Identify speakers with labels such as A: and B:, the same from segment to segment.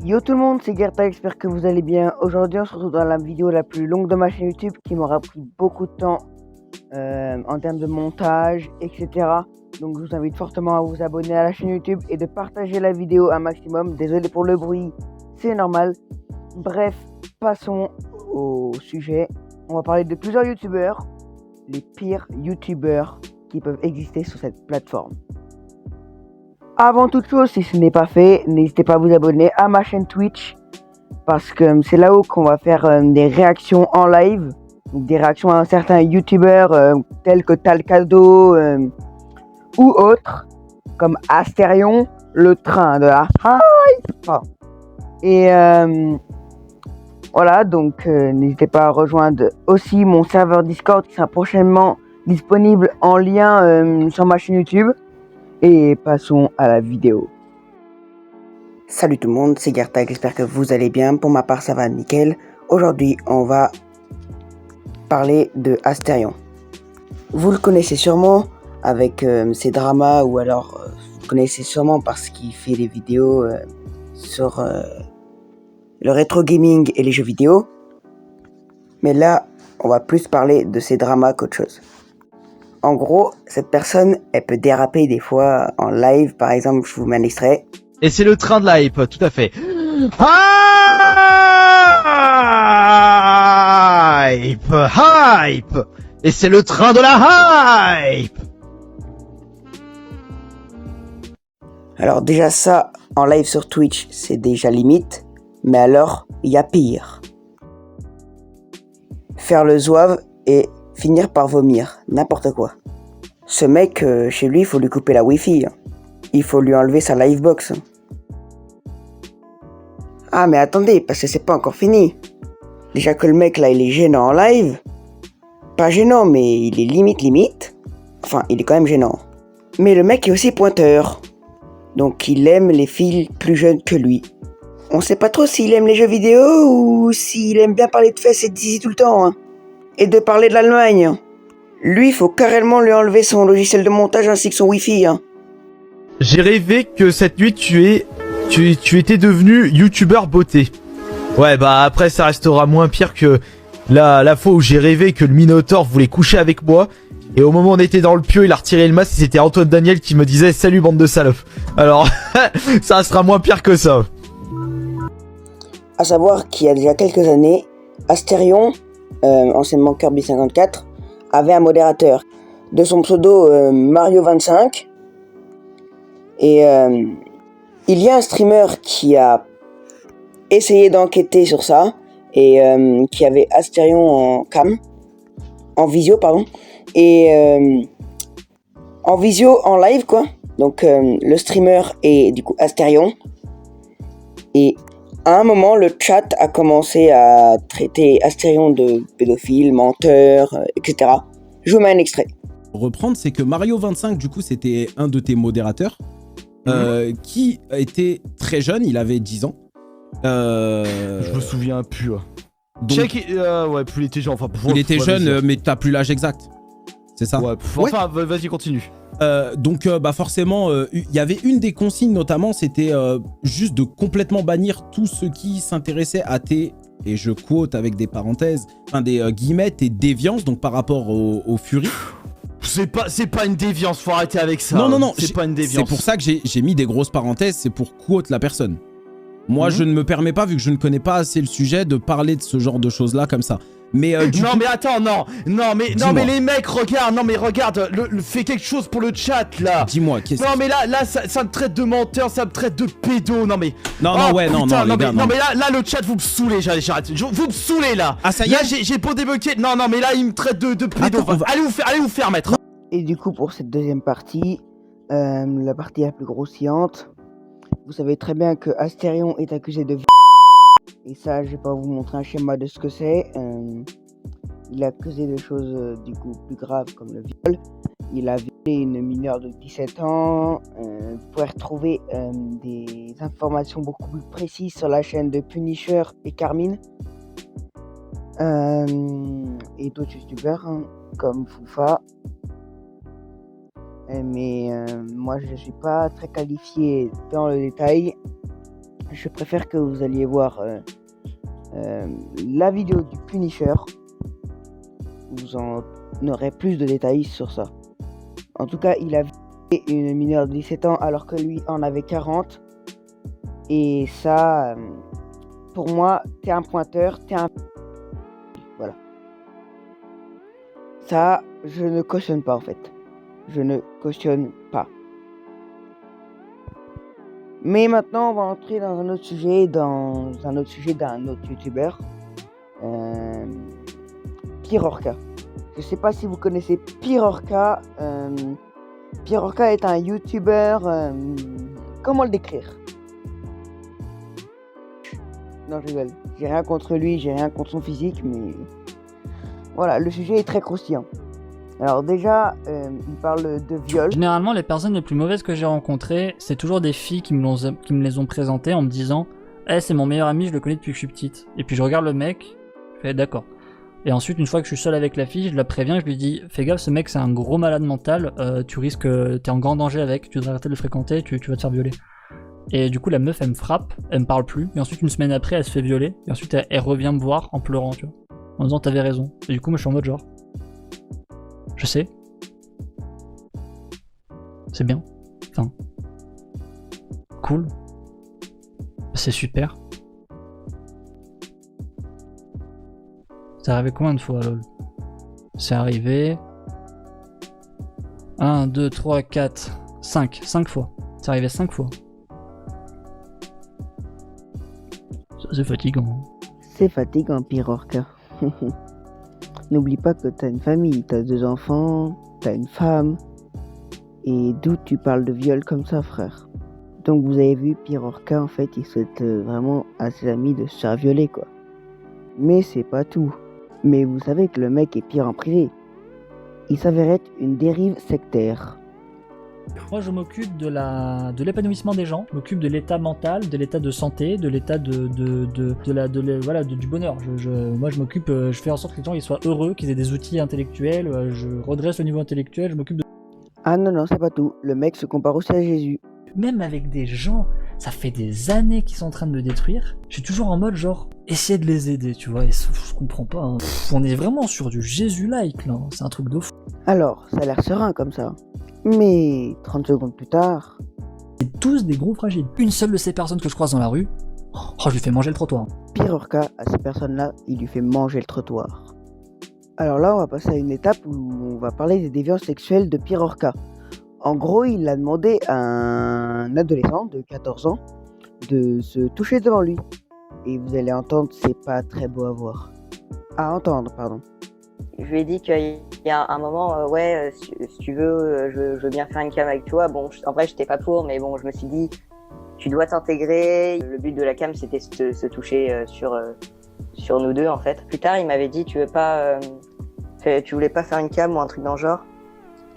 A: Yo tout le monde, c'est Gerta, j'espère que vous allez bien. Aujourd'hui on se retrouve dans la vidéo la plus longue de ma chaîne YouTube qui m'aura pris beaucoup de temps en termes de montage, etc. Donc je vous invite fortement à vous abonner à la chaîne YouTube et de partager la vidéo un maximum. Désolé pour le bruit, c'est normal. Bref, passons au sujet. On va parler de plusieurs youtubeurs, les pires youtubeurs qui peuvent exister sur cette plateforme. Avant toute chose, si ce n'est pas fait, n'hésitez pas à vous abonner à ma chaîne Twitch parce que c'est là-haut qu'on va faire des réactions en live, donc des réactions à certains youtubeurs tels que Talcado ou autres, comme Astérion, le train de la hype. Et voilà, donc n'hésitez pas à rejoindre aussi mon serveur Discord qui sera prochainement disponible en lien sur ma chaîne YouTube. Et passons à la vidéo. Salut tout le monde, c'est Gerta, j'espère que vous allez bien. Pour ma part, ça va nickel. Aujourd'hui, on va parler de Astérion. Vous le connaissez sûrement avec ses dramas, ou alors vous le connaissez sûrement parce qu'il fait des vidéos sur le rétro gaming et les jeux vidéo. Mais là, on va plus parler de ses dramas qu'autre chose. En gros, cette personne, elle peut déraper des fois en live. Par exemple, je vous mets un extrait.
B: Et c'est le train de la hype, tout à fait. Hype, hype. Et c'est le train de la hype.
A: Alors déjà ça, en live sur Twitch, c'est déjà limite. Mais alors, il y a pire. Faire le zouave et finir par vomir, n'importe quoi. Ce mec, chez lui, il faut lui couper la wifi. Il faut lui enlever sa livebox. Ah mais attendez, parce que c'est pas encore fini. Déjà que le mec là, il est gênant en live. Pas gênant, mais il est limite. Enfin, il est quand même gênant. Mais le mec est aussi pointeur. Donc il aime les filles plus jeunes que lui. On sait pas trop s'il aime les jeux vidéo ou s'il aime bien parler de fesses et de zizi tout le temps. Et de parler de l'Allemagne. Lui, il faut carrément lui enlever son logiciel de montage ainsi que son wifi.
B: J'ai rêvé que cette nuit tu étais devenu youtubeur beauté. Ouais, bah après ça restera moins pire que la fois où j'ai rêvé que le Minotaur voulait coucher avec moi. Et au moment où on était dans le pieu, il a retiré le masque et c'était Antoine Daniel qui me disait salut bande de salopes. Alors, ça restera moins pire que ça.
A: À savoir qu'il y a déjà quelques années, Astérion, anciennement Kirby54, avait un modérateur de son pseudo Mario25. Et il y a un streamer qui a essayé d'enquêter sur ça et qui avait Astérion en visio, et en visio en live quoi. Donc le streamer est du coup Astérion, et à un moment le chat a commencé à traiter Astérion de pédophile, menteur, etc. Je vous mets un extrait.
C: Reprendre, c'est que Mario25, du coup, c'était un de tes modérateurs qui était très jeune, il avait 10 ans.
D: Je me souviens plus.
C: Donc,
D: Je sais qu'il ouais, plus il était jeune. Enfin,
C: il était jeune, mais t'as plus l'âge exact. C'est ça?
D: Ouais, enfin, vas-y, continue.
C: Donc, bah forcément, il y avait une des consignes, notamment, c'était juste de complètement bannir tous ceux qui s'intéressaient à tes, et je quote avec des parenthèses, enfin des guillemets, tes déviances, donc par rapport au Fury.
D: C'est pas une déviance, faut arrêter avec ça.
C: Non,
D: c'est pas une déviance.
C: C'est pour ça que j'ai mis des grosses parenthèses, c'est pour quote la personne. Moi, je ne me permets pas, vu que je ne connais pas assez le sujet, de parler de ce genre de choses-là comme ça. Mais
D: mais attends, non, mais les mecs, regarde, fais quelque chose pour le chat là.
C: Dis-moi, qu'est-ce que...
D: Non mais là, ça me traite de menteur, ça me traite de pédo, non mais...
C: Non,
D: oh,
C: ouais,
D: putain,
C: non, les gars,
D: non mais là, le chat, vous me saoulez, j'arrête, vous me saoulez là.
C: Ah, ça y est.
D: Là, j'ai beau débloquer, non, mais là, il me traite de pédo.
C: Attends,
D: Allez vous faire mettre.
A: Et du coup, pour cette deuxième partie, la partie la plus grossiante, vous savez très bien que Astérion est accusé de viol. Et ça, je vais pas vous montrer un schéma de ce que c'est. Il est accusé de choses du coup plus graves comme le viol. Il a violé une mineure de 17 ans. Vous pouvez retrouver des informations beaucoup plus précises sur la chaîne de Punisher et Carmine. Et d'autres youtubeurs comme Foufa. Mais moi je suis pas très qualifié dans le détail. je préfère que vous alliez voir la vidéo du Punisher. Vous en aurez plus de détails sur ça. En tout cas, il a violé une mineure de 17 ans alors que lui en avait 40. Et ça, pour moi, t'es un pointeur, t'es un... Voilà. Ça, je ne cautionne pas en fait. Je ne cautionne pas. Mais maintenant, on va entrer dans un autre sujet, d'un autre youtubeur. Pirorca. Je sais pas si vous connaissez Pirorca. Pirorca est un youtubeur. Comment le décrire? Non, je rigole. J'ai rien contre lui, j'ai rien contre son physique, mais voilà, le sujet est très croustillant. Alors déjà, il parle de viol.
E: Généralement, les personnes les plus mauvaises que j'ai rencontrées, c'est toujours des filles qui me les ont présentées en me disant « Eh, c'est mon meilleur ami, je le connais depuis que je suis petite. » Et puis je regarde le mec, je fais « D'accord. » Et ensuite, une fois que je suis seul avec la fille, je la préviens, je lui dis « Fais gaffe, ce mec c'est un gros malade mental, tu risques, t'es en grand danger avec, tu devrais arrêter de le fréquenter, tu vas te faire violer. » Et du coup, la meuf, elle me frappe, elle me parle plus, et ensuite, une semaine après, elle se fait violer, et ensuite, elle revient me voir en pleurant, tu vois, en disant « T'avais raison. » Et du coup, moi, je suis en mode genre « Je sais. C'est bien. Enfin, cool. C'est super. » C'est arrivé combien de fois, lol? C'est arrivé 1, 2, 3, 4, 5 fois. C'est arrivé 5 fois. Ça, c'est fatigant.
A: C'est fatigant, Pirorca. N'oublie pas que t'as une famille, t'as 2 enfants, t'as une femme. Et d'où tu parles de viol comme ça, frère? Donc vous avez vu, Pirorca, en fait, il souhaite vraiment à ses amis de se faire violer, quoi. Mais c'est pas tout. Mais vous savez que le mec est pire en privé. Il s'avère être une dérive sectaire.
E: Moi, je m'occupe de l'épanouissement des gens, je m'occupe de l'état mental, de l'état de santé, de l'état du bonheur. Moi, je m'occupe, je fais en sorte que les gens ils soient heureux, qu'ils aient des outils intellectuels, je redresse le niveau intellectuel, je m'occupe de...
A: Ah non, c'est pas tout. Le mec se compare aussi à Jésus.
E: Même avec des gens, ça fait des années qu'ils sont en train de me détruire, je suis toujours en mode genre, essayer de les aider, tu vois, et je comprends pas. Hein. On est vraiment sur du Jésus-like, là, c'est un truc de fou.
A: Alors, ça a l'air serein comme ça. Mais 30 secondes plus tard...
E: C'est tous des gros fragiles. Une seule de ces personnes que je croise dans la rue, je lui fais manger le trottoir.
A: Pirorca, à ces personnes-là, il lui fait manger le trottoir. Alors là, on va passer à une étape où on va parler des déviances sexuelles de Pirorca. En gros, il a demandé à un adolescent de 14 ans de se toucher devant lui. Et vous allez entendre, c'est pas très beau à voir. À entendre, pardon.
F: Je lui ai dit qu'il y a un moment, si tu veux, je veux bien faire une cam avec toi. Bon, en vrai, j'étais pas pour, mais bon, je me suis dit, tu dois t'intégrer. Le but de la cam, c'était de se toucher sur nous deux, en fait. Plus tard, il m'avait dit, tu voulais pas faire une cam ou un truc dans le genre?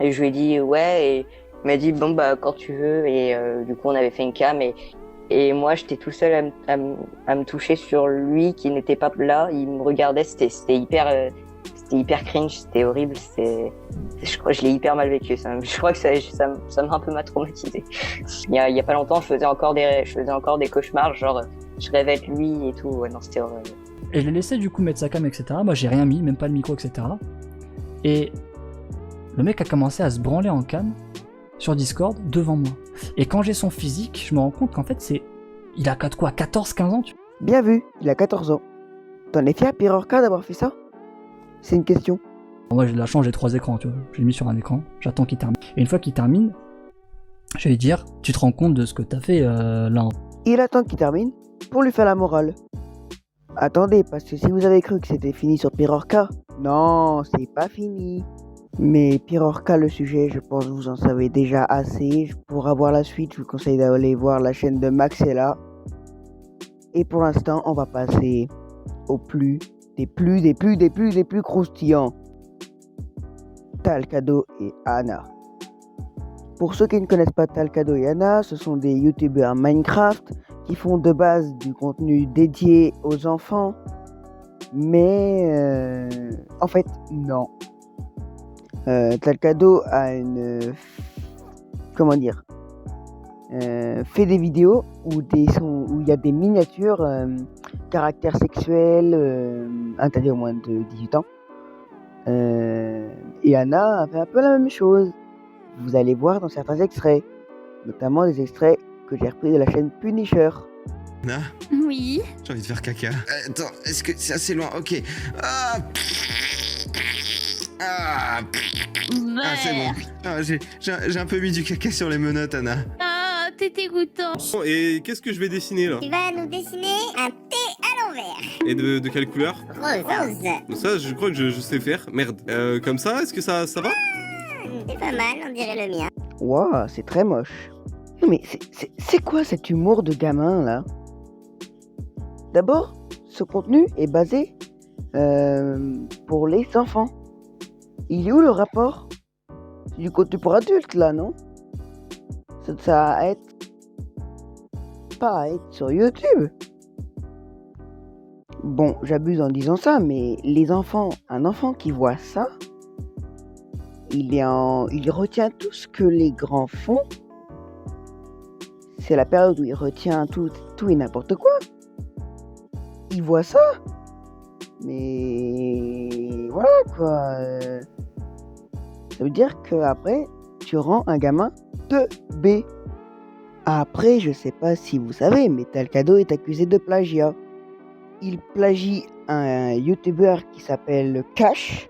F: Et je lui ai dit, ouais, et il m'a dit, bon, bah, quand tu veux. Et du coup, on avait fait une cam, et moi, j'étais tout seul à me toucher sur lui qui n'était pas là. Il me regardait, c'était hyper cringe, c'était horrible, je crois que je l'ai hyper mal vécu. Je crois que ça m'a un peu traumatisé. Il y a pas longtemps, je faisais encore des cauchemars, genre je rêvais de lui et tout. Ouais, non, c'était horrible.
E: Et je l'ai laissé du coup mettre sa cam, etc. Moi, j'ai rien mis, même pas le micro, etc. Et le mec a commencé à se branler en cam sur Discord devant moi. Et quand j'ai son physique, je me rends compte qu'en fait, il a quoi, 14-15 ans, tu vois.
A: Bien vu, il a 14 ans. T'en es fier, Pirorca, d'avoir fait ça? C'est une question.
E: Moi, j'ai de la chance, j'ai 3 écrans, tu vois. Je l'ai mis sur un écran, j'attends qu'il termine. Et une fois qu'il termine, je vais lui dire, tu te rends compte de ce que t'as fait là?
A: Il attend qu'il termine pour lui faire la morale. Attendez, parce que si vous avez cru que c'était fini sur Pirorca, non, c'est pas fini. Mais Pirorca, le sujet, je pense que vous en savez déjà assez. Pour avoir la suite, je vous conseille d'aller voir la chaîne de Maxella. Et pour l'instant, on va passer au des plus croustillants. Talcado et Anna. Pour ceux qui ne connaissent pas Talcado et Anna, ce sont des youtubeurs Minecraft qui font de base du contenu dédié aux enfants. Mais en fait, non. Talcado a fait des vidéos où il y a des miniatures caractère sexuel interdit au moins de 18 ans. Et Anna a fait un peu la même chose. Vous allez voir dans certains extraits, notamment des extraits que j'ai repris de la chaîne Punisher.
G: Anna,
H: Oui.
G: j'ai envie de faire caca. Attends, est-ce que c'est assez loin? Ok. Ah, ah, c'est bon. Ah, j'ai un peu mis du caca sur les menottes, Anna.
H: Ah, t'es dégoûtant.
I: Et qu'est-ce que je vais dessiner là?
J: Tu vas nous dessiner un T à l'envers.
I: Et de quelle couleur?
J: Rose.
I: Ça, je crois que je sais faire. Merde. Comme ça, est-ce que ça va?
J: C'est pas mal, on dirait le mien.
A: Waouh, c'est très moche. Non mais c'est quoi cet humour de gamin là? D'abord, ce contenu est basé pour les enfants. Il est où le rapport? C'est du contenu pour adultes là, non? Ça a être... pas à être sur YouTube. Bon, j'abuse en disant ça, mais les enfants, un enfant qui voit ça, il retient tout ce que les grands font. C'est la période où il retient tout et n'importe quoi. Il voit ça. Mais voilà quoi. Ça veut dire qu'après, tu rends un gamin teubé. Après, je sais pas si vous savez, mais Talcado est accusé de plagiat. Il plagie un youtubeur qui s'appelle Cash.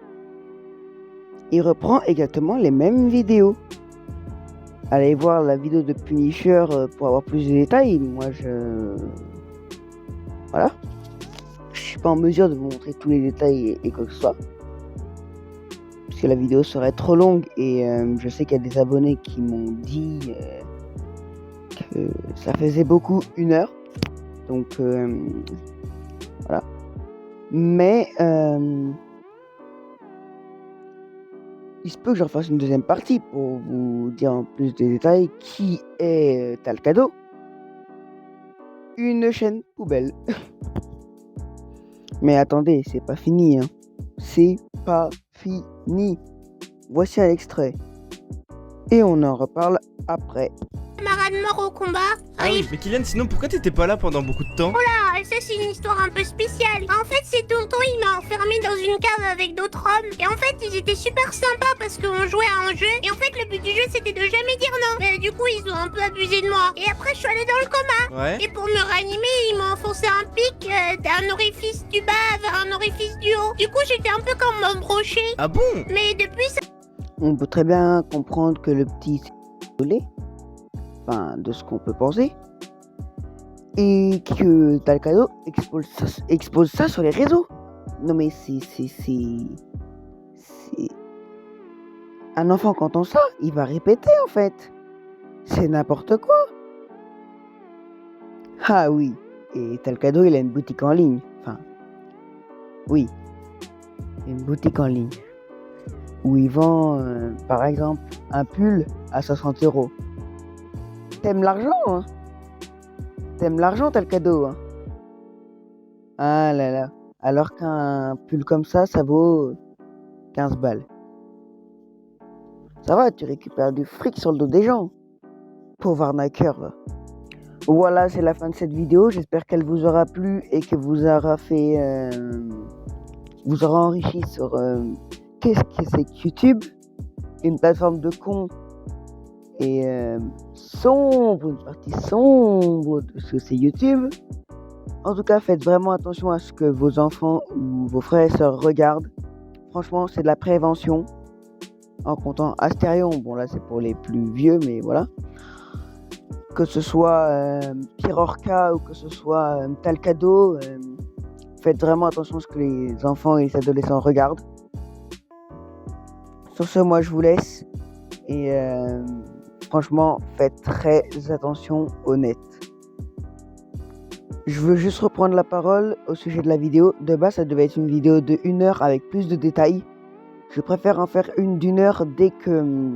A: Il reprend exactement les mêmes vidéos. Allez voir la vidéo de Punisher pour avoir plus de détails. Moi, voilà. Je suis pas en mesure de vous montrer tous les détails et quoi que ce soit. Parce que la vidéo serait trop longue et je sais qu'il y a des abonnés qui m'ont dit que ça faisait beaucoup 1 heure. Donc, voilà. Mais... il se peut que j'en fasse une deuxième partie pour vous dire en plus de détails qui est Talcado. Une chaîne poubelle. Mais attendez, c'est pas fini. Hein. C'est pas fini. Voici un extrait. Et on en reparle après.
J: Camarade mort au combat.
D: Ah oui, mais Kylian, sinon pourquoi t'étais pas là pendant beaucoup de temps?
J: Ah, ça c'est une histoire un peu spéciale. En fait, c'est tonton, il m'a enfermé dans une cave avec d'autres hommes. Et en fait, ils étaient super sympas parce qu'on jouait à un jeu. Et en fait, le but du jeu, c'était de jamais dire non. Mais du coup, ils ont un peu abusé de moi. Et après, je suis allée dans le coma.
D: Ouais.
J: Et pour me réanimer, ils m'ont enfoncé un pic d'un orifice du bas vers un orifice du haut. Du coup, j'étais un peu comme un brochet.
D: Ah bon?
J: Mais depuis ça...
A: On peut très bien comprendre que le petit s'est isolé. Enfin, de ce qu'on peut penser. Et que Talcado expose ça sur les réseaux. Non mais c'est... Un enfant qui entend ça, il va répéter en fait. C'est n'importe quoi. Ah oui, et Talcado il a une boutique en ligne. Enfin, oui, une boutique en ligne. Où il vend, par exemple, un pull à 60 €. T'aimes l'argent, hein? T'aimes l'argent, Talcado, hein? Ah là là. Alors qu'un pull comme ça vaut 15 balles. Ça va, tu récupères du fric sur le dos des gens. Pauvre arnaqueur, va. Voilà, c'est la fin de cette vidéo. J'espère qu'elle vous aura plu et que vous aura fait... vous aura enrichi sur... qu'est-ce que c'est que YouTube? Une plateforme de cons. Et sombre, une partie sombre de ce que c'est YouTube. En tout cas, faites vraiment attention à ce que vos enfants ou vos frères et sœurs regardent. Franchement, c'est de la prévention. En comptant Astérion, bon là c'est pour les plus vieux, mais voilà. Que ce soit Pirorca ou que ce soit Talcado, faites vraiment attention à ce que les enfants et les adolescents regardent. Sur ce, moi je vous laisse. Et franchement, faites très attention au net. Je veux juste reprendre la parole au sujet de la vidéo. De base, ça devait être une vidéo de 1 heure avec plus de détails. Je préfère en faire une d'1 heure dès que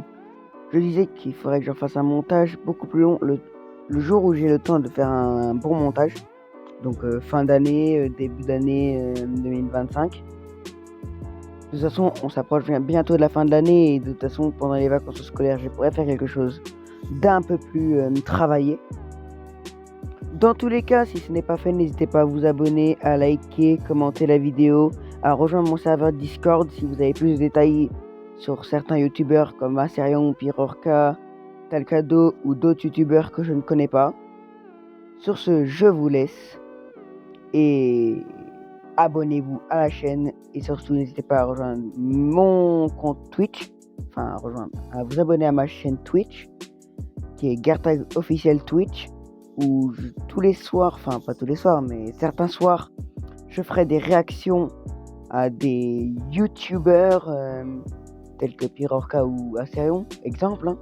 A: je disais qu'il faudrait que j'en fasse un montage beaucoup plus long le jour où j'ai le temps de faire un bon montage. Donc fin d'année, début d'année 2025. De toute façon, on s'approche bientôt de la fin de l'année et de toute façon, pendant les vacances scolaires, je pourrais faire quelque chose d'un peu plus travaillé. Dans tous les cas, si ce n'est pas fait, n'hésitez pas à vous abonner, à liker, commenter la vidéo, à rejoindre mon serveur Discord si vous avez plus de détails sur certains youtubeurs comme Aserion, Pirorca, Talcado ou d'autres youtubeurs que je ne connais pas. Sur ce, je vous laisse et abonnez-vous à la chaîne et surtout n'hésitez pas à rejoindre mon compte Twitch, enfin à vous abonner à ma chaîne Twitch qui est Gartag officiel Twitch, où tous les soirs, enfin pas tous les soirs mais certains soirs, je ferai des réactions à des youtubeurs tels que Pirorca ou Aserion, exemple.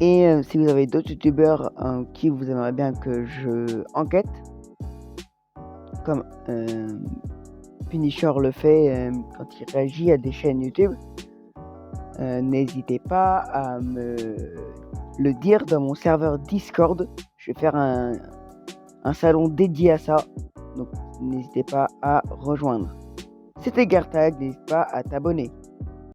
A: Et si vous avez d'autres youtubeurs qui vous aimeriez bien que je enquête, comme Punisher le fait quand il réagit à des chaînes YouTube, n'hésitez pas à me le dire dans mon serveur Discord. Je vais faire un salon dédié à ça, donc n'hésitez pas à rejoindre. C'était Gartag, n'hésite pas à t'abonner.